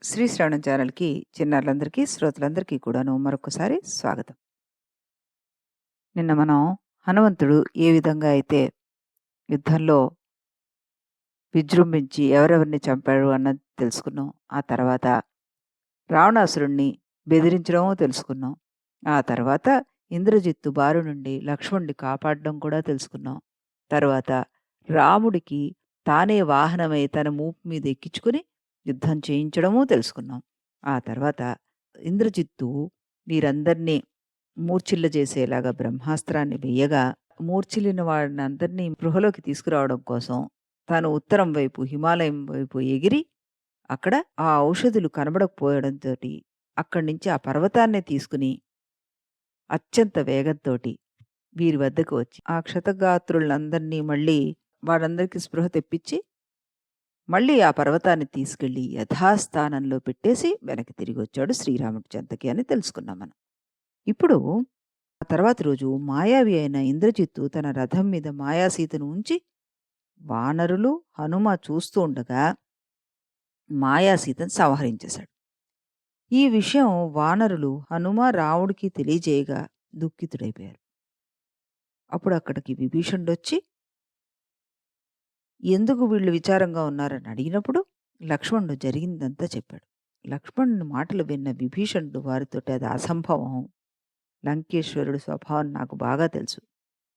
శ్రీ శ్రవణం ఛానల్‌కి చిన్నారులందరికీ, శ్రోతలందరికీ కూడాను మరొకసారి స్వాగతం. నిన్న మనం హనుమంతుడు ఏ విధంగా అయితే యుద్ధంలో విజృంభించి ఎవరెవరిని చంపాడు అన్నది తెలుసుకున్నాం. ఆ తర్వాత రావణాసురుడిని బెదిరించడమో తెలుసుకున్నాం. ఆ తర్వాత ఇంద్రజిత్తు బారి నుండి లక్ష్మణుడిని కాపాడడం కూడా తెలుసుకున్నాం. తర్వాత రాముడికి తానే వాహనమై తన మూపు మీద ఎక్కించుకొని యుద్ధం చేయించడమూ తెలుసుకున్నాం. ఆ తర్వాత ఇంద్రజిత్తు వీరందరినీ మూర్ఛిల్ల చేసేలాగా బ్రహ్మాస్త్రాన్ని వెయ్యగా, మూర్ఛిల్లిన వారినందరినీ స్పృహలోకి తీసుకురావడం కోసం తాను ఉత్తరం వైపు హిమాలయం వైపు ఎగిరి అక్కడ ఆ ఔషధులు కనబడకపోవడంతోటి అక్కడి నుంచి ఆ పర్వతాన్నే తీసుకుని అత్యంత వేగంతోటి వీరి వద్దకు వచ్చి ఆ క్షతగాత్రులందరినీ మళ్ళీ వారందరికీ స్పృహ తెప్పించి మళ్ళీ ఆ పర్వతాన్ని తీసుకెళ్ళి యథాస్థానంలో పెట్టేసి వెనక్కి తిరిగొచ్చాడు శ్రీరాముడి చెంతకి అని తెలుసుకున్నాం మనం. ఇప్పుడు ఆ తర్వాతి రోజు మాయావి అయిన ఇంద్రజిత్తు తన రథం మీద మాయాసీతను ఉంచి వానరులు, హనుమ చూస్తూ ఉండగా మాయాసీతను సంహరించేశాడు. ఈ విషయం వానరులు హనుమ, రాముడికి తెలియజేయగా దుఃఖితుడైపోయారు. అప్పుడు అక్కడికి విభీషణుడొచ్చి ఎందుకు వీళ్ళు విచారంగా ఉన్నారని అడిగినప్పుడు లక్ష్మణుడు జరిగిందంతా చెప్పాడు. లక్ష్మణుని మాటలు విన్న విభీషణుడు వారితోటి అది అసంభవం. లంకేశ్వరుడి స్వభావం నాకు బాగా తెలుసు.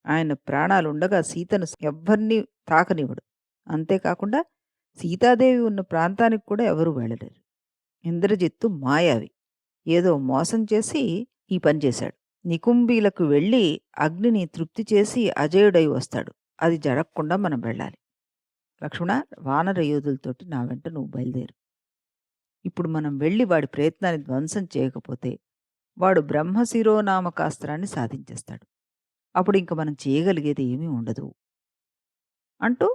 ఆయన ప్రాణాలుండగా సీతను ఎవ్వరినీ తాకనివ్వడు. అంతేకాకుండా సీతాదేవి ఉన్న ప్రాంతానికి కూడా ఎవరూ వెళ్ళలేరు. ఇంద్రజిత్తు మాయావి. ఏదో మోసం చేసి ఈ పని చేశాడు. నికుంభీలకు వెళ్ళి అగ్నిని తృప్తి చేసి అజేయుడై వస్తాడు. అది జరగకుండా మనం వెళ్ళాలి. లక్ష్మణ, వానర యోధులతోటి నా వెంట నువ్వు బయలుదేరు. ఇప్పుడు మనం వెళ్ళి వాడి ప్రయత్నాన్ని ధ్వంసం చేయకపోతే వాడు బ్రహ్మశిరోనామకాస్త్రాన్ని సాధించేస్తాడు. అప్పుడు ఇంక మనం చేయగలిగేది ఏమీ ఉండదు అంటూ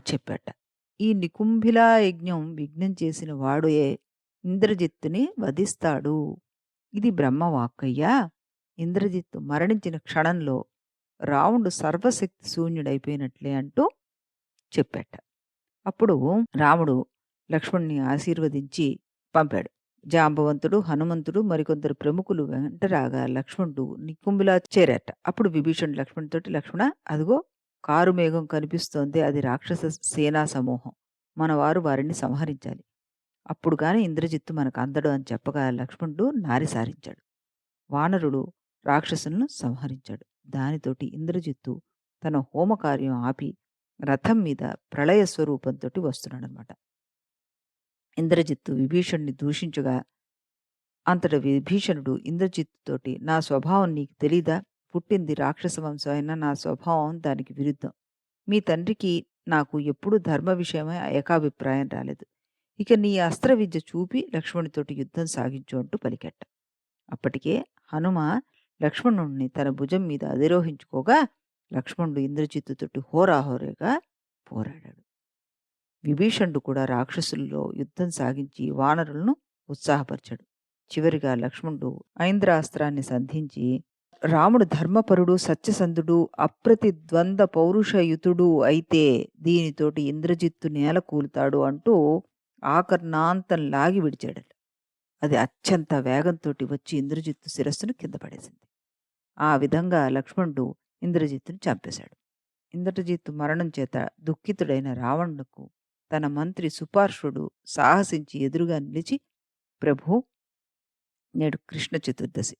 చెప్పాట. ఈ నికుంభిలా యజ్ఞం విఘ్నం చేసిన వాడే ఇంద్రజిత్తుని వధిస్తాడు. ఇది బ్రహ్మవాక్కయ్యా. ఇంద్రజిత్తు మరణించిన క్షణంలో రావణుడు సర్వశక్తి శూన్యుడైపోయినట్లే అంటూ చెప్పాట. అప్పుడు రాముడు లక్ష్మణ్ణి ఆశీర్వదించి పంపాడు. జాంబవంతుడు, హనుమంతుడు మరికొందరు ప్రముఖులు వెంట రాగా లక్ష్మణుడు నికుంభిలా చేరాట. అప్పుడు విభీషణుడు లక్ష్మణుడితోటి, లక్ష్మణ, అదిగో కారు మేఘం కనిపిస్తోంది, అది రాక్షస సేనా సమూహం. మన వారు వారిని సంహరించాలి. అప్పుడు గాని ఇంద్రజిత్తు మనకు అందడు అని చెప్పగా లక్ష్మణుడు నారి సారించాడు. వానరుడు రాక్షసులను సంహరించాడు. దానితోటి ఇంద్రజిత్తు తన హోమకార్యం ఆపి రథం మీద ప్రళయ స్వరూపంతోటి వస్తున్నాడనమాట. ఇంద్రజిత్తు విభీషణుడిని దూషించగా అంతట విభీషణుడు ఇంద్రజిత్తుతోటి, నా స్వభావం నీకు తెలీదా? పుట్టింది రాక్షస వంశం అయినా నా స్వభావం దానికి విరుద్ధం. మీ తండ్రికి నాకు ఎప్పుడూ ధర్మ విషయమై ఏకాభిప్రాయం రాలేదు. ఇక నీ అస్త్ర విద్య చూపి లక్ష్మణుడితోటి యుద్ధం సాగించు అంటూ పలికెట్ట. అప్పటికే హనుమ లక్ష్మణుణ్ణి తన భుజం మీద అధిరోహించుకోగా లక్ష్మణుడు ఇంద్రజిత్తుతోటి హోరాహోరీగా పోరాడాడు. విభీషణుడు కూడా రాక్షసుల్లో యుద్ధం సాగించి వానరులను ఉత్సాహపరిచాడు. చివరిగా లక్ష్మణుడు ఐంద్రాస్త్రాన్ని సంధించి, రాముడు ధర్మపరుడు, సత్యసంధుడు, అప్రతిద్వంద పౌరుషయుతుడు అయితే దీనితోటి ఇంద్రజిత్తు నేల కూలుతాడు అంటూ ఆకర్ణాంతం లాగి విడిచాడట. అది అత్యంత వేగంతోటి వచ్చి ఇంద్రజిత్తు శిరస్సును కింద పడేసింది. ఆ విధంగా లక్ష్మణుడు ఇంద్రజిత్తుని చంపేశాడు. ఇంద్రజిత్తు మరణం చేత దుఃఖితుడైన రావణునకు తన మంత్రి సుపార్శ్వుడు సాహసించి ఎదురుగా నిలిచి, ప్రభూ, నేడు కృష్ణ చతుర్దశి,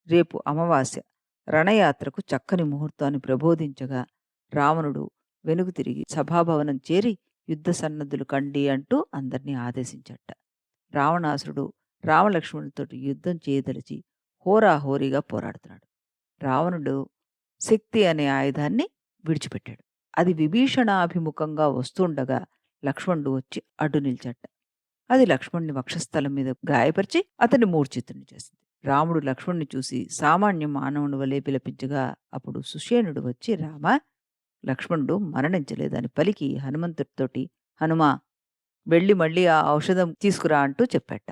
రేపు అమావాస్య, రణయాత్రకు చక్కని ముహూర్తాన్ని ప్రబోధించగా రావణుడు వెనుకు తిరిగి సభాభవనం చేరి యుద్ధ సన్నద్ధులు కండి అంటూ అందరినీ ఆదేశించట. రావణాసురుడు రామలక్ష్మణులతో యుద్ధం చేయదలిచి హోరాహోరీగా పోరాడుతున్నాడు. రావణుడు శక్తి అనే ఆయుధాన్ని విడిచిపెట్టాడు. అది విభీషణాభిముఖంగా వస్తుండగా లక్ష్మణుడు వచ్చి అడ్డు నిల్చట. అది లక్ష్మణుని వక్షస్థలం మీద గాయపరిచి అతన్ని మూర్ఛితుని చేసింది. రాముడు లక్ష్మణుని చూసి సామాన్య మానవుని వలె పిలిపించగా అప్పుడు సుషేణుడు వచ్చి, రామ, లక్ష్మణుడు మరణించలేదని పలికి హనుమంతుడితోటి, హనుమా, వెళ్ళి మళ్ళీ ఆ ఔషధం తీసుకురా అంటూ చెప్పాట.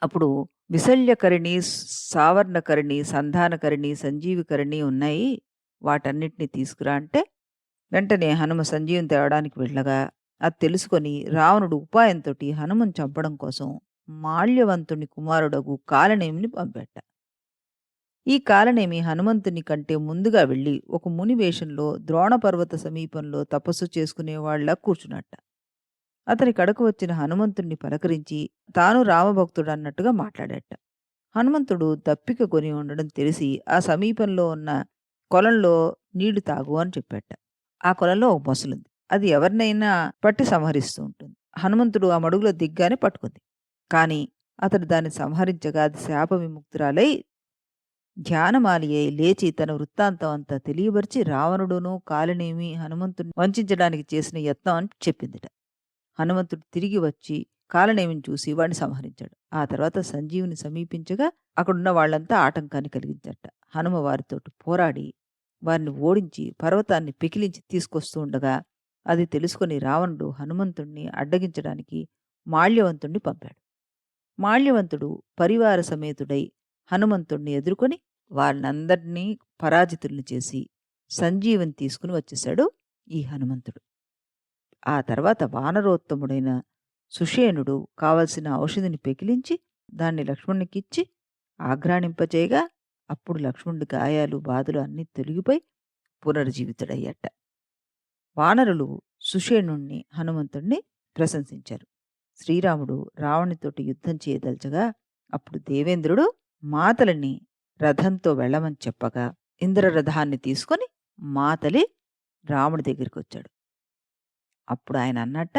అప్పుడు విశల్యకరిణి, సావర్ణకరిణి, సంధానకరిణి, సంజీవికరిణి ఉన్నాయి, వాటన్నిటిని తీసుకురా అంటే వెంటనే హనుమ సంజీవిని తేవడానికి వెళ్ళగా అది తెలుసుకొని రావణుడు ఉపాయంతోటి హనుమను చంపడం కోసం మాల్యవంతుని కుమారుడగు కాలనేమిని పంపెట్ట. ఈ కాలనేమి హనుమంతుని కంటే ముందుగా వెళ్ళి ఒక ముని వేషంలో ద్రోణపర్వత సమీపంలో తపస్సు చేసుకునేవాళ్లా కూర్చున్నట్ట. అతని కడకు వచ్చిన హనుమంతుణ్ణి పలకరించి తాను రామభక్తుడన్నట్టుగా మాట్లాడేట. హనుమంతుడు దప్పిక కొని ఉండడం తెలిసి ఆ సమీపంలో ఉన్న కొలంలో నీళ్లు తాగు అని చెప్పాట. ఆ కొలంలో ఒక మొసలుంది. అది ఎవరినైనా పట్టి సంహరిస్తూ ఉంటుంది. హనుమంతుడు ఆ మడుగులో దిగ్గానే పట్టుకుంది. కానీ అతడు దాన్ని సంహరించగా అది శాప విముక్తురాలై ధ్యానమాలి అయి లేచి తన వృత్తాంతం అంతా తెలియబరిచి రావణుడును కాలనేమి హనుమంతుడిని వంచించడానికి చేసిన యత్నం అని చెప్పిందిట. హనుమంతుడు తిరిగి వచ్చి కాలనేమిని చూసి వాడిని సంహరించాడు. ఆ తర్వాత సంజీవుని సమీపించగా అక్కడున్న వాళ్ళంతా ఆటంకాన్ని కలిగించారట. హనుమ వారితోటి పోరాడి వారిని ఓడించి పర్వతాన్ని పెకిలించి తీసుకొస్తూ ఉండగా అది తెలుసుకొని రావణుడు హనుమంతుణ్ణి అడ్డగించడానికి మాల్యవంతుణ్ణి పంపాడు. మాల్యవంతుడు పరివార సమేతుడై హనుమంతుణ్ణి ఎదుర్కొని వారినందరినీ పరాజితుల్ని చేసి సంజీవని తీసుకుని వచ్చేశాడు ఈ హనుమంతుడు. ఆ తర్వాత వానరోత్తముడైన సుషేణుడు కావలసిన ఔషధిని పెకిలించి దాన్ని లక్ష్మణునికిచ్చి ఆఘ్రాణింపచేయగా అప్పుడు లక్ష్మణుడి గాయాలు బాధలు అన్నీ తొలగిపోయి పునర్జీవితుడయ్యట. వానరులు సుషేణుణ్ణి హనుమంతుణ్ణి ప్రశంసించారు. శ్రీరాముడు రావణునితోటి యుద్ధం చేయదల్చగా అప్పుడు దేవేంద్రుడు మాతలిని రథంతో వెళ్ళమని చెప్పగా ఇంద్రరథాన్ని తీసుకొని మాతలి రాముడి దగ్గరికి వచ్చాడు. అప్పుడు ఆయన అన్నట్ట,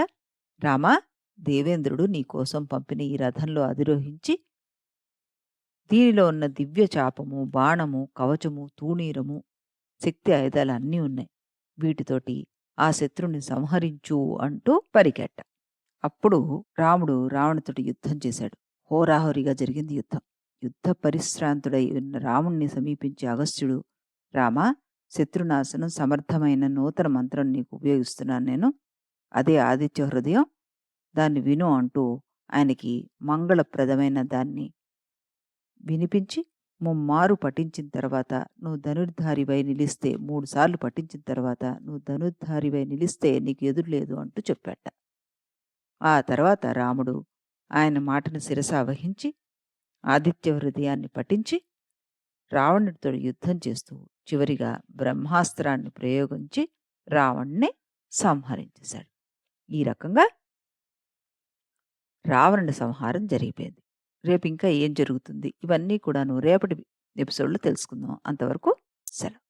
రామా, దేవేంద్రుడు నీకోసం పంపిన ఈ రథంలో అధిరోహించి దీనిలో ఉన్న దివ్య చాపము, బాణము, కవచము, తూణీరము, శక్తి ఆయుధాలు అన్నీ ఉన్నాయి. వీటితోటి ఆ శత్రుని సంహరించు అంటూ పరికెట్ట. అప్పుడు రాముడు రావణుతోటి యుద్ధం చేశాడు. హోరాహోరీగా జరిగింది యుద్ధం. యుద్ధ పరిశ్రాంతుడై ఉన్న రాముణ్ణి సమీపించి అగస్త్యుడు, రామా, శత్రునాశనం సమర్థమైన నూతన మంత్రం నీకు ఉపయోగిస్తున్నాను నేను. అదే ఆదిత్య హృదయం. దాన్ని విను అంటూ ఆయనకి మంగళప్రదమైన దాన్ని వినిపించి ముమ్మారు పఠించిన తర్వాత నువ్వు ధనుర్ధారివై నిలిస్తే 3 సార్లు పఠించిన తర్వాత నువ్వు ధనుర్ధారివై నిలిస్తే నీకు ఎదురులేదు అంటూ చెప్పాట. ఆ తర్వాత రాముడు ఆయన మాటను శిరసావహించి ఆదిత్య హృదయాన్ని పఠించి రావణుడితో యుద్ధం చేస్తూ చివరిగా బ్రహ్మాస్త్రాన్ని ప్రయోగించి రావణ్ణి సంహరించేశాడు. ఈ రకంగా రావణుడి సంహారం జరిగిపోయింది. రేపు ఇంకా ఏం జరుగుతుంది ఇవన్నీ కూడాను రేపటి ఎపిసోడ్లో తెలుసుకుందాం. అంతవరకు సెలవు.